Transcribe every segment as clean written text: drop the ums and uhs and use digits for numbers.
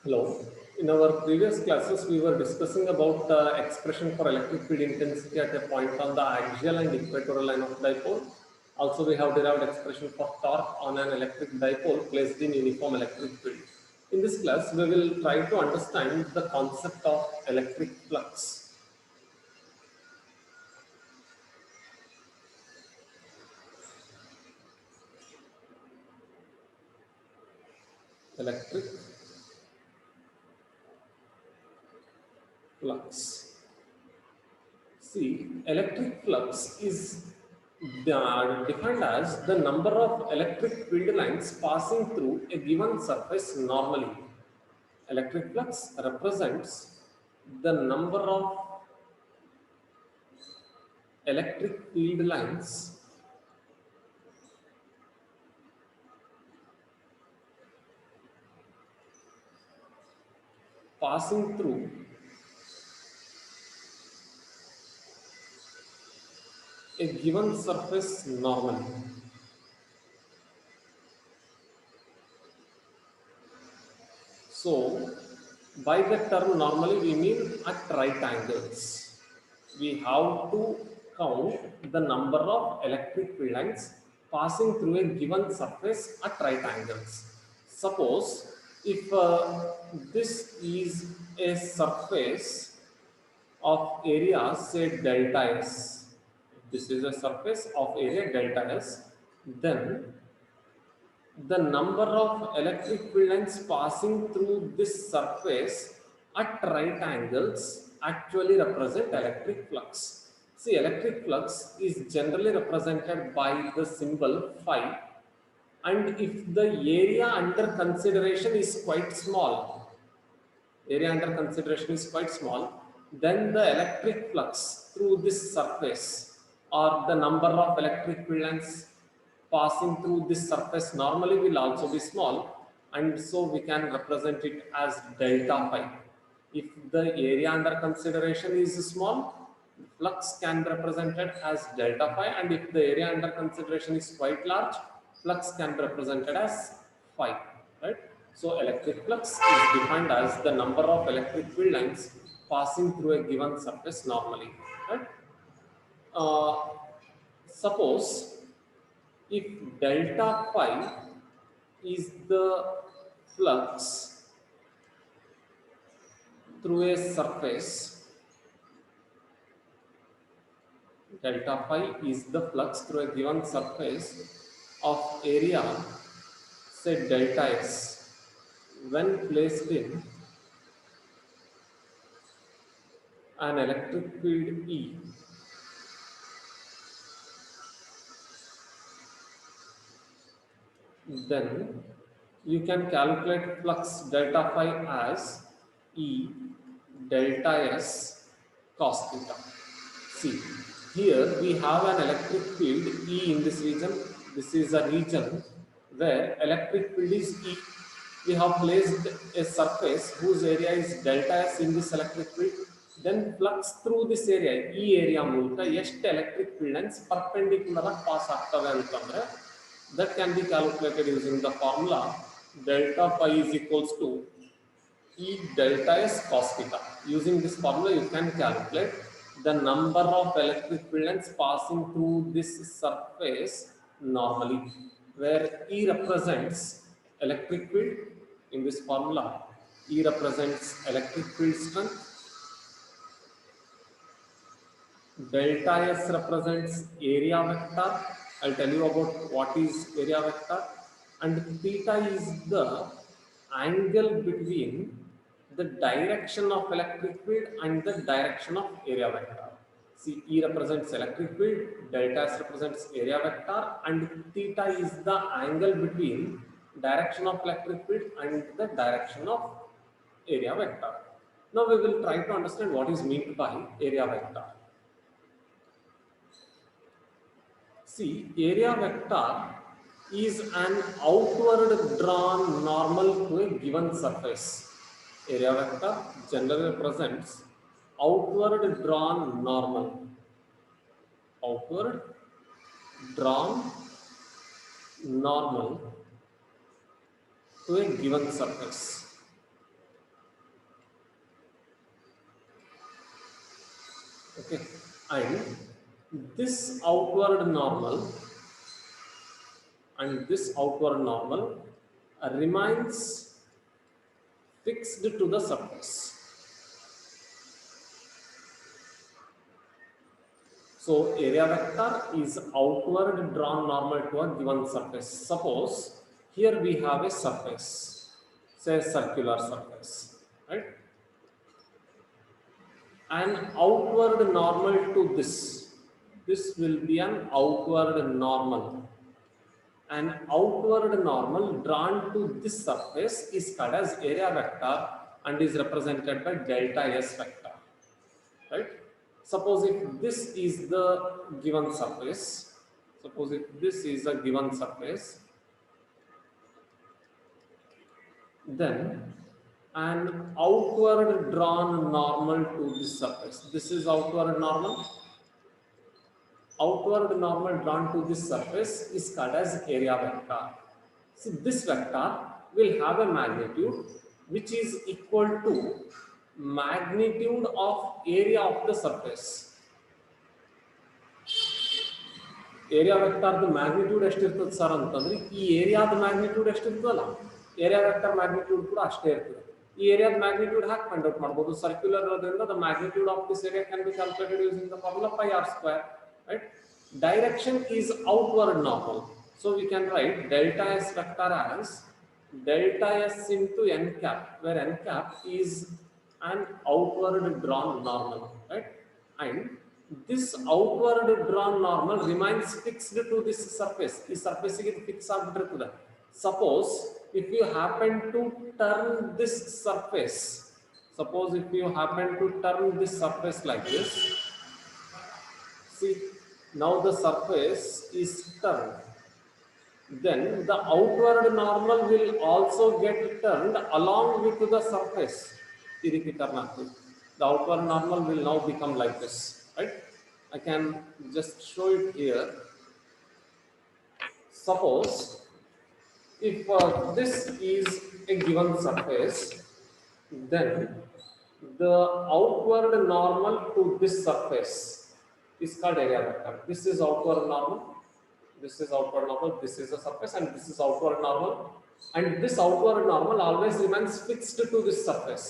Hello. In our previous classes, we were discussing about expression for electric field intensity at a point on the axial and equatorial line of dipole. Also, we have derived expression for torque on an electric dipole placed in uniform electric field. In this class, we will try to understand the concept of electric flux. Electric flux. See, electric flux is defined as the number of electric field lines passing through a given surface normally. Electric flux represents the number of electric field lines passing through a given surface normally. So, by the term normally we mean at right angles. We have to count the number of electric field lines passing through a given surface at right angles. Suppose if this is a surface of area say delta S, this is a surface of area delta S, then the number of electric field lines passing through this surface at right angles actually represent electric flux. See, electric flux is generally represented by the symbol phi, and if the area under consideration is quite small, then the electric flux through this surface or the number of electric field lines passing through this surface normally will also be small, and so we can represent it as delta phi. If the area under consideration is small, flux can be represented as delta phi, and if the area under consideration is quite large, flux can be represented as phi, right? So electric flux is defined as the number of electric field lines passing through a given surface normally, right? Uh, Suppose if delta phi is the flux through a surface, delta phi is the flux through a given surface of area, say delta S, when placed in an electric field E. Then you can calculate flux delta phi as E delta S cos theta. See, here we have an electric field E in this region. This is a region where electric field is E. We have placed a surface whose area is delta S in this electric field. Then flux through this area, E area ಮೂಲಕ ಎಷ್ಟು electric field lines perpendicular pass ಆಗ್ತವೆ ಅಂತಂದ್ರೆ that can be calculated using the formula delta phi is equals to E delta S cos theta. Using this formula, you can calculate the number of electric field lines passing through this surface normally, where E represents electric field. In this formula, E represents electric field strength, delta S represents area vector. I'll tell you about what is area vector, and theta is the angle between the direction of electric field and the direction of area vector. See, E represents electric field, delta S represents area vector, and theta is the angle between direction of electric field and the direction of area vector. Now we will try to understand what is meant by area vector. See, area vector is an outward drawn normal to a given surface. Area vector generally represents outward drawn normal. Outward drawn normal to a given surface. and this outward normal remains fixed to the surface. So area vector is outward drawn normal to a given surface. Suppose here we have a surface, say circular surface, right? An outward normal to this will be an outward normal. An outward normal drawn to this surface is called as area vector and is represented by delta S vector, right? Suppose if this is the given surface, then an outward drawn normal to this surface. This is outward normal. Outward normal drawn to this surface is called as area vector. So this vector will have a magnitude which is equal to magnitude of area of the surface. Area vector the magnitude ಎಷ್ಟಿರ್ತದೆ sir ಅಂತಂದ್ರೆ ಈ ಏರಿಯಾದ magnitude ಎಷ್ಟಿರ್ತದಲ್ಲ area vector magnitude ಕೂಡ ಅಷ್ಟೇ ಇರ್ತದೆ ಈ ಏರಿಯಾದ ಮ್ಯಾಗ್ನಿಟ್ಯೂಡ್ ಹಾಕಿ ಫೈಂಡ್ ಔಟ್ ಮಾಡಬಹುದು ಸರ್ಕ್ಯುಲರ್ ಇರೋದ್ರಿಂದ the magnitude of this area can be calculated using the formula pi r square, right? Direction is outward normal, so we can write delta s vector as delta s into n cap, where n cap is an outward drawn normal, right? And this outward drawn normal remains fixed to this surface. This surface is fixed ಆಗಿಬಿಟ್ಟಿರ್ತದೆ. Suppose if you happen to turn this surface, like this, see, now the surface is turned, then the outward normal will also get turned along with the surface. The outward normal will now become like this, right? I can just show it here. Suppose if this is a given surface, then the outward normal to this surface is called area vector. This is outward normal, this is the surface, and this is outward normal, and this outward normal always remains fixed to this surface.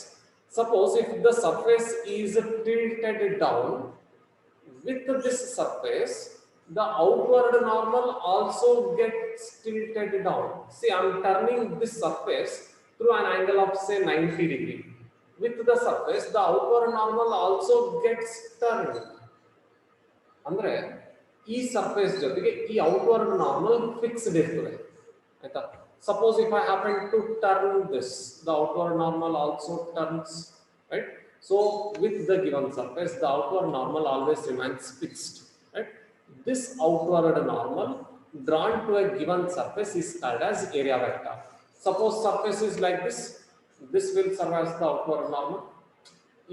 Suppose if the surface is tilted down with this surface, the outward normal also gets tilted down. See, I am turning this surface through an angle of say 90 degree. With the surface, the outward normal also gets turned. ಅಂದ್ರೆ ಈ surface ಜೊತೆಗೆ ಈ outward normal fixed ಇರ್ತದೆ ಆಯ್ತಾ suppose if I happen to turn this the outward normal also turns right so with the given surface the outward normal always remains fixed, right? This outward normal drawn to a given surface is called as area vector. Suppose surface is like this will serve as the outward normal.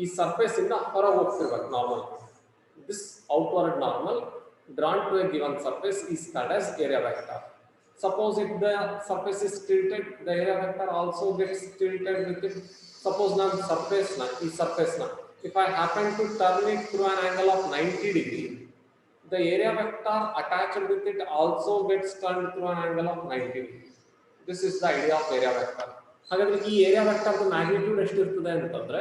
ಈ surface ಇಂದ ಹೊರಗೆ ಹೋಗ್ತಿರ್ಬೇಕು normal. This outward normal drawn to a given surface is called as area vector. Suppose if the surface is tilted, the area vector also gets tilted with it. Suppose now surface if I happen to turn it through an angle of 90 degree, the area vector attached with it also gets turned through an angle of 90 degree. This is the idea of area vector. ಹಾಗಾದ್ರೆ ಈ area vector the magnitude ಎಷ್ಟಿರ್ತದೆ ಅಂತಂದ್ರೆ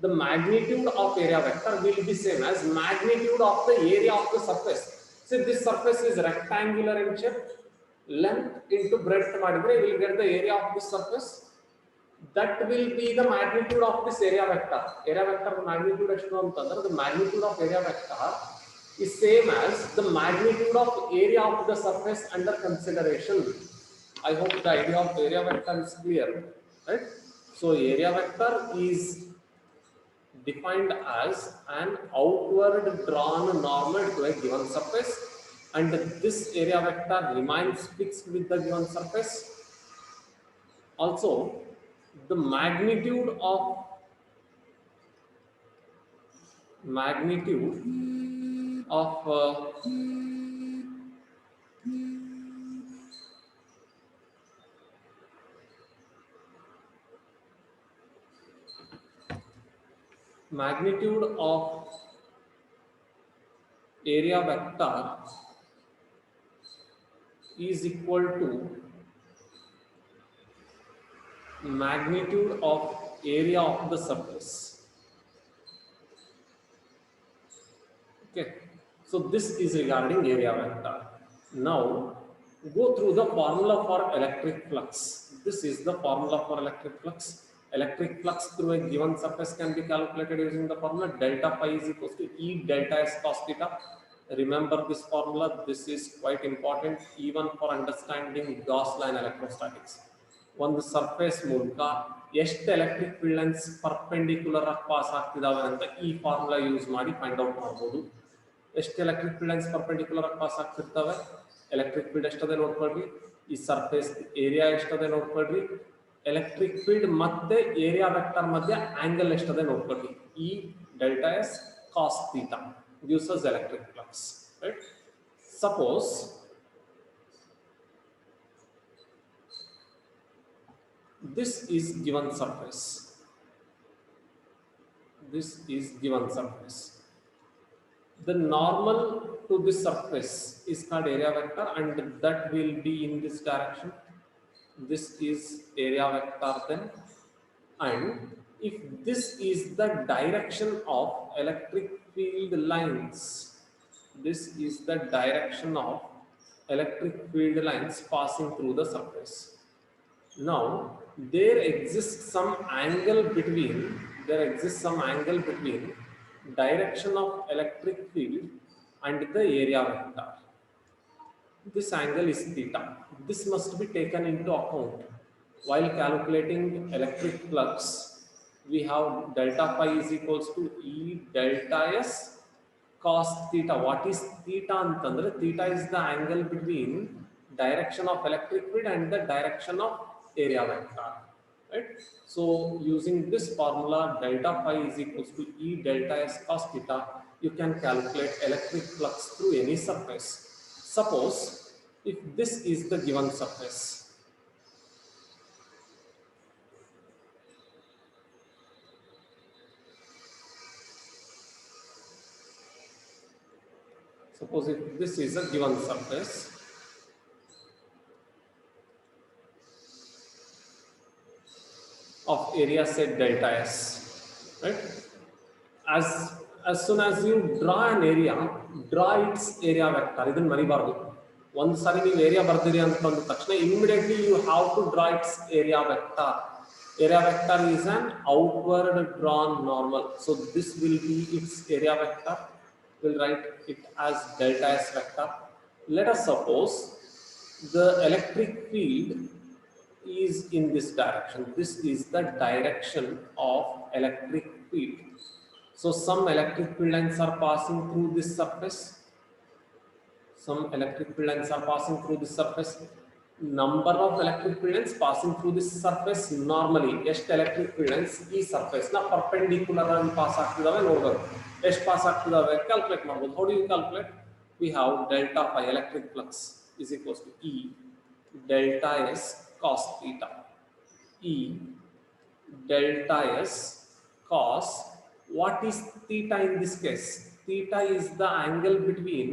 the magnitude of area vector will be same as magnitude of the area of the surface. See, this surface is rectangular in shape, length into breadth ಮಾಡಿದ್ರೆ we will get the area of this surface. That will be the magnitude of this area vector. Area vector magnitude ಎಷ್ಟು ಅಂತಂದ್ರೆ the magnitude of area vector is same as the magnitude of area of the surface under consideration. I hope the idea of area vector is clear, right? So area vector is defined as an outward drawn normal to a given surface, and this area vector remains fixed with the given surface. Also, the magnitude of area vector is equal to magnitude of area of the surface. Okay, so this is regarding area vector. Now go through the formula for electric flux. This is the formula for electric flux. Electric flux through a given surface can be calculated using the formula delta phi is equals to E delta S cos theta. Remember this formula. This is quite important even for understanding Gauss line electrostatics. ಒಂದು surface ಮೂಲಕ ಎಷ್ಟು electric field lines perpendicular ಆಗಿ pass ಆಗ್ತಿದಾವೆ ಅಂತ ಈ formula use ಮಾಡಿ find out ಮಾಡ್ಬೋದು. ಎಷ್ಟು ಎಲೆಕ್ಟ್ರಿಕ್ ಫೀಲ್ಡ್ ಲೈನ್ಸ್ ಪರ್ಪೆಂಡಿಕ್ಯುಲರ್ ಆಗಿ ಪಾಸ್ ಆಗ್ತಿರ್ತವೆ, ಎಲೆಕ್ಟ್ರಿಕ್ ಫೀಲ್ಡ್ ಎಷ್ಟದೆ ನೋಡ್ಕೊಳ್ರಿ, ಈ ಸರ್ಫೇಸ್ ಏರಿಯಾ ಎಷ್ಟದೆ ನೋಡ್ಕೊಳ್ರಿ, ಎಲೆಕ್ಟ್ರಿಕ್ ಫೀಲ್ಡ್ ಮತ್ತೆ ಏರಿಯಾ ವೆಕ್ಟರ್ ಮಧ್ಯೆ ಆಂಗಲ್ ಎಷ್ಟದೆ ನೋಡ್ಕೊಳ್ರಿ. ಈ delta S cos theta gives us electric flux, right? Suppose this is given surface. This is given surface. The normal to this surface is called area vector, and that will be in this direction. This is area vector then, and if this is the direction of electric field lines, this is the direction of electric field lines passing through the surface. Now there exists some angle between direction of electric field and the area vector. This angle is theta. This must be taken into account while calculating electric flux. We have delta phi is equals to E delta S cos theta. What is theta antandre? Theta is the angle between direction of electric field and the direction of area vector, right? So using this formula delta phi is equals to E delta S cos theta, you can calculate electric flux through any surface. Suppose if this is the given surface, suppose if this is a given surface, of area say delta S, right? As soon as you draw an area, draw its area vector. Idan maribaradu. One sari ನೀವು area bardiri ಅಂತಂದ ತಕ್ಷಣ immediately you have to draw its area vector. Area vector is an outward drawn normal. So this will be its area vector. We'll write it as delta S vector. Let us suppose the electric field is in this direction. This is the direction of electric field. So some electric field lines are passing through this surface. Number of electric field lines passing through this surface normally. ಎಷ್ಟು electric field lines ಈ surface ನ perpendicular ಆಗಿ pass ಆಗ್ತಿದಾವೆ ನೋಡಬೇಕು. ಎಷ್ಟು pass ಆಗ್ತಿದಾವೆ calculate ಮಾಡಬಹುದು. How do you calculate? We have delta phi electric flux is equals to E delta S cos theta. E delta S cos, what is theta in this case? Theta is the angle between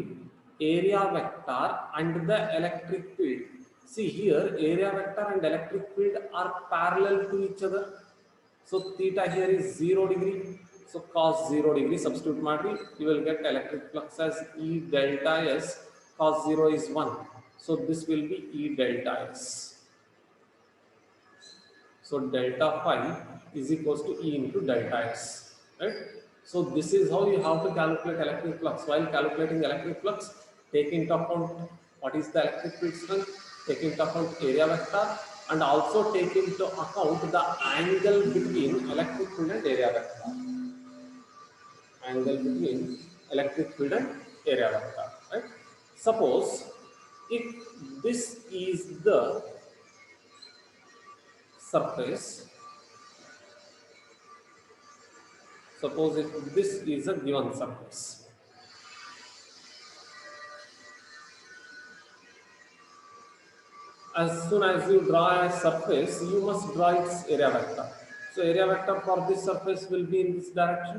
area vector and the electric field. See here, area vector and electric field are parallel to each other. So theta here is 0 degree. So cos 0 degree, substitute madri, you will get electric flux as E delta S cos 0 is 1. So this will be E delta S. So delta phi is equals to E into delta S, right? So this is how you have to calculate electric flux. While calculating electric flux, take into account what is the electric field strength, take into account area vector, and also take into account the angle between electric field and area vector. Angle between electric field and area vector, right? Suppose if this is the surface, suppose if this is a given surface, as soon as you draw a surface, you must draw its area vector. So area vector for this surface will be in this direction.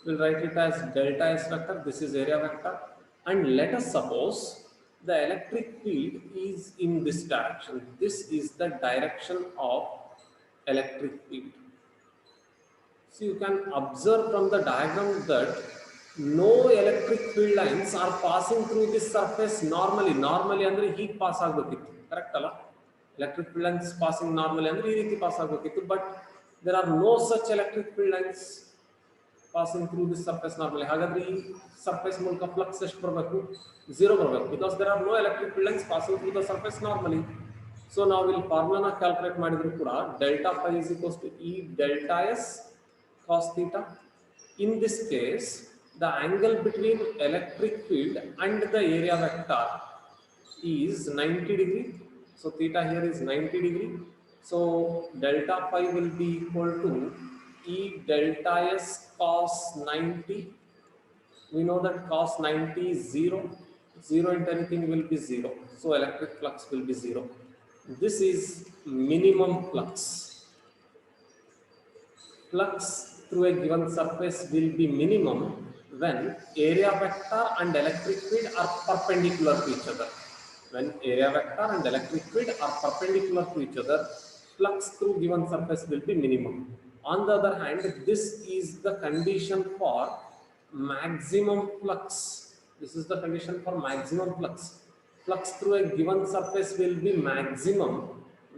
We'll write it as delta S vector. This is area vector. And let us suppose the electric field is in this direction. This is the direction of electric field. So you can observe from the diagram that no electric field lines are passing through this surface normally. Normally andre heat pass agbekiತ್ತು. Correct alla? Electric field lines passing normally andre ee ರೀತಿ pass agbekiತ್ತು. But there are no such electric field lines passing through this surface normally. ಹಾಗಾದ್ರೆ ಈ surface ಮೂಲಕ flux ಎಷ್ಟು ಬರಬೇಕು? 0 ಬರಬೇಕು. Because there are no electric field lines passing through the surface normally. So ನಾವು ಇಲ್ಲಿ ಫಾರ್ಮುಲಾನ calculate ಮಾಡಿದ್ರು ಕೂಡ delta phi is equals to E delta S cos theta. In this case, the angle between electric field and the area vector is 90 degree. So theta here is 90 degree. So delta phi will be equal to E delta S cos 90. We know that cos 90 is 0. 0 into anything will be 0. So electric flux will be 0. This is minimum flux. Flux through a given surface will be minimum when area vector and electric field are perpendicular to each other. When area vector and electric field are perpendicular to each other, flux through given surface will be minimum. On the other hand, this is the condition for maximum flux. This is the condition for maximum flux. Flux through a given surface will be maximum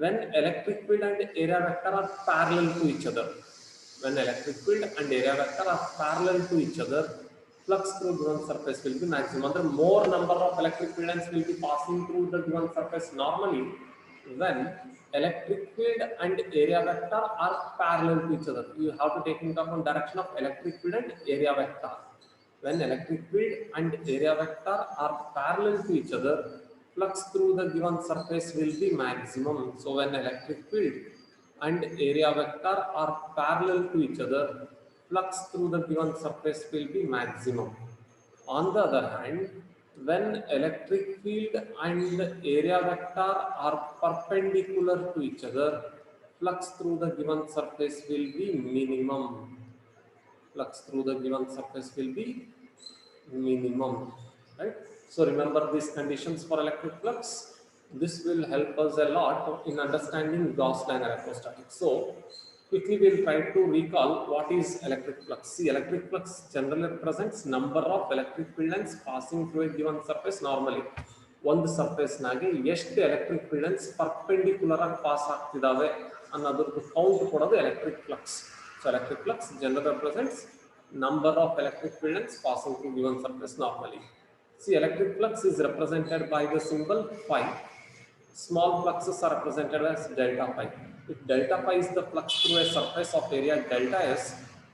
when electric field and area vector are parallel to each other. When electric field and area vector are parallel to each other, flux through given surface will be maximum. The more number of electric field lines will be passing through the given surface normally when electric field and area vector are parallel to each other. You have to take into account direction of electric field and area vector. When electric field and area vector are parallel to each other, flux through the given surface will be maximum. So when electric field and area vector are parallel to each other, flux through the given surface will be maximum. On the other hand, when electric field and area vector are perpendicular to each other, flux through the given surface will be minimum. Flux through the given surface will be minimum, right? So remember these conditions for electric flux. This will help us a lot in understanding Gauss-Liner electrostatics. So quickly we'll try to recall what is electric flux. See, electric flux generally represents number of electric field lines passing through a given surface normally. ಒಂದು ಸರ್ಫೇಸ್ನಾಗೆ ಎಷ್ಟು electric field lines perpendicular ಆಗಿ pass ಆಗ್ತಿದ್ದಾವೆ ಅನ್ನೋದ್ರದ್ದು count ಕೊಡೋದು electric flux. So electric flux general represents number of electric field lines passing through given surface normally. See, electric flux is represented by the symbol phi. Small fluxes are represented as delta phi. If delta phi is the flux through a surface of area delta S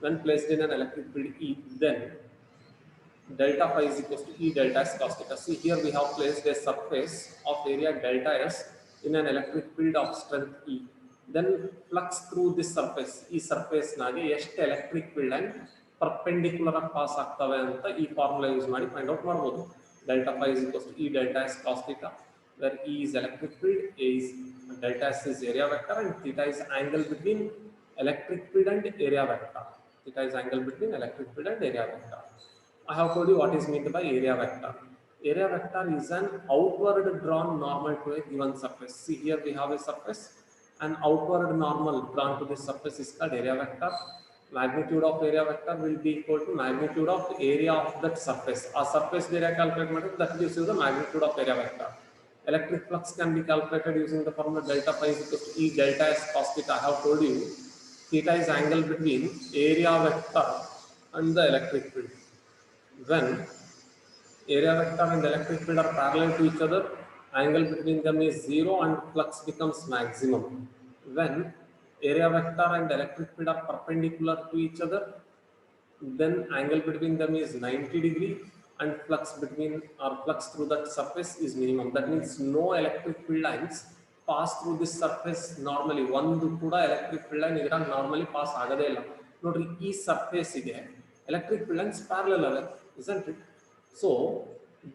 when placed in an electric field E, then delta phi is equals to E delta S cos theta. See, here we have placed a surface of area delta S in an electric field of strength E. Then flux through this surface, E surface nage ಎಷ್ಟು electric field line perpendicular ಆಗಿ pass ಆಗ್ತವೆ ಅಂತ ಈ formula use ಮಾಡಿ find out ಮಾಡಬಹುದು. Delta phi is equals to E delta S cos theta, where E is electric field, A is delta S is area vector, and theta is angle between electric field and area vector. Theta is angle between electric field and area vector. I have told you what is meant by area vector. Area vector is an outward drawn normal to a given surface. See, here we have a surface. An outward normal drawn to this surface is called area vector. Magnitude of area vector will be equal to magnitude of area of that surface. A surface area calculated, that gives you the magnitude of area vector. Electric flux can be calculated using the formula delta phi is equal to E delta S cos theta. I have told you theta is angle between area vector and the electric field. When area vector and electric field are parallel to each other, angle between them is 0 and flux becomes maximum. When area vector and electric field are perpendicular to each other, then angle between them is 90 degree and flux between or flux through that surface is minimum. That means no electric field lines pass through this surface normally. ಒಂದು ಕೂಡ electric field line ಇದರ normally pass ಆಗದೇ ಇಲ್ಲ. ನೋಡ್ರಿ ಈ surface ಗೆ electric field lines parallel ಅವೆ, isn't it? So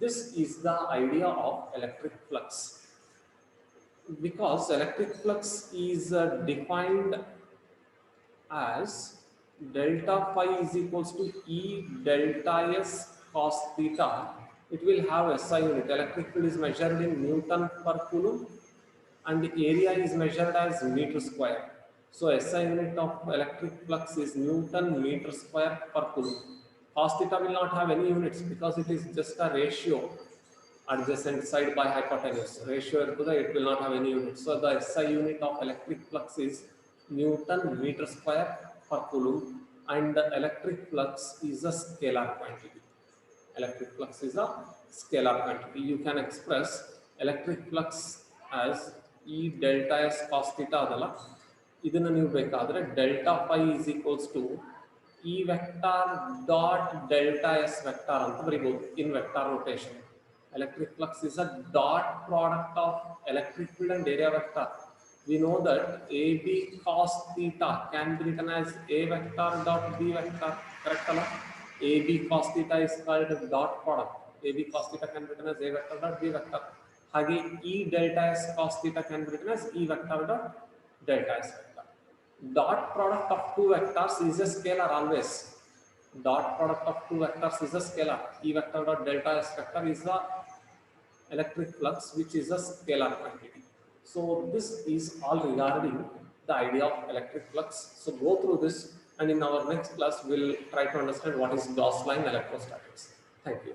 this is the idea of electric flux. Because electric flux is defined as delta phi is equals to E delta S cos theta. It will have SI unit. Electric field is measured in Newton per Coulomb and the area is measured as meter square. So SI unit of electric flux is Newton meter square per Coulomb. Cos theta will not have any units because it is just a ratio, adjacent side by hypotenuse. Ratio to the, it will not have any units. So the SI unit of electric flux is Newton meter square per Coulomb, and the electric flux is a scalar quantity. Electric flux is a scalar quantity. You can express electric flux as E delta S cos theta adala. ಇದನ್ನು ನೀವು ಬೇಕಾದರೆ delta phi is equals to E vector dot delta S vector ಅಂತ ಬರೀಬಹುದು in vector rotation. Electric flux is a dot product of electric field and area vector. We know that AB cos theta can be written as A vector dot B vector. Correct? AB cos theta is called dot product. AB cos theta can be written as A vector dot B vector. Hage E delta S cos theta can be written as E vector dot delta S vector. Dot product of two vectors is a scalar always. Dot product of two vectors is a scalar. E vector dot delta S vector is the electric flux, which is a scalar quantity. So this is all regarding the idea of electric flux. So go through this, and in our next class we'll try to understand what is Gauss line electrostatics. Thank you.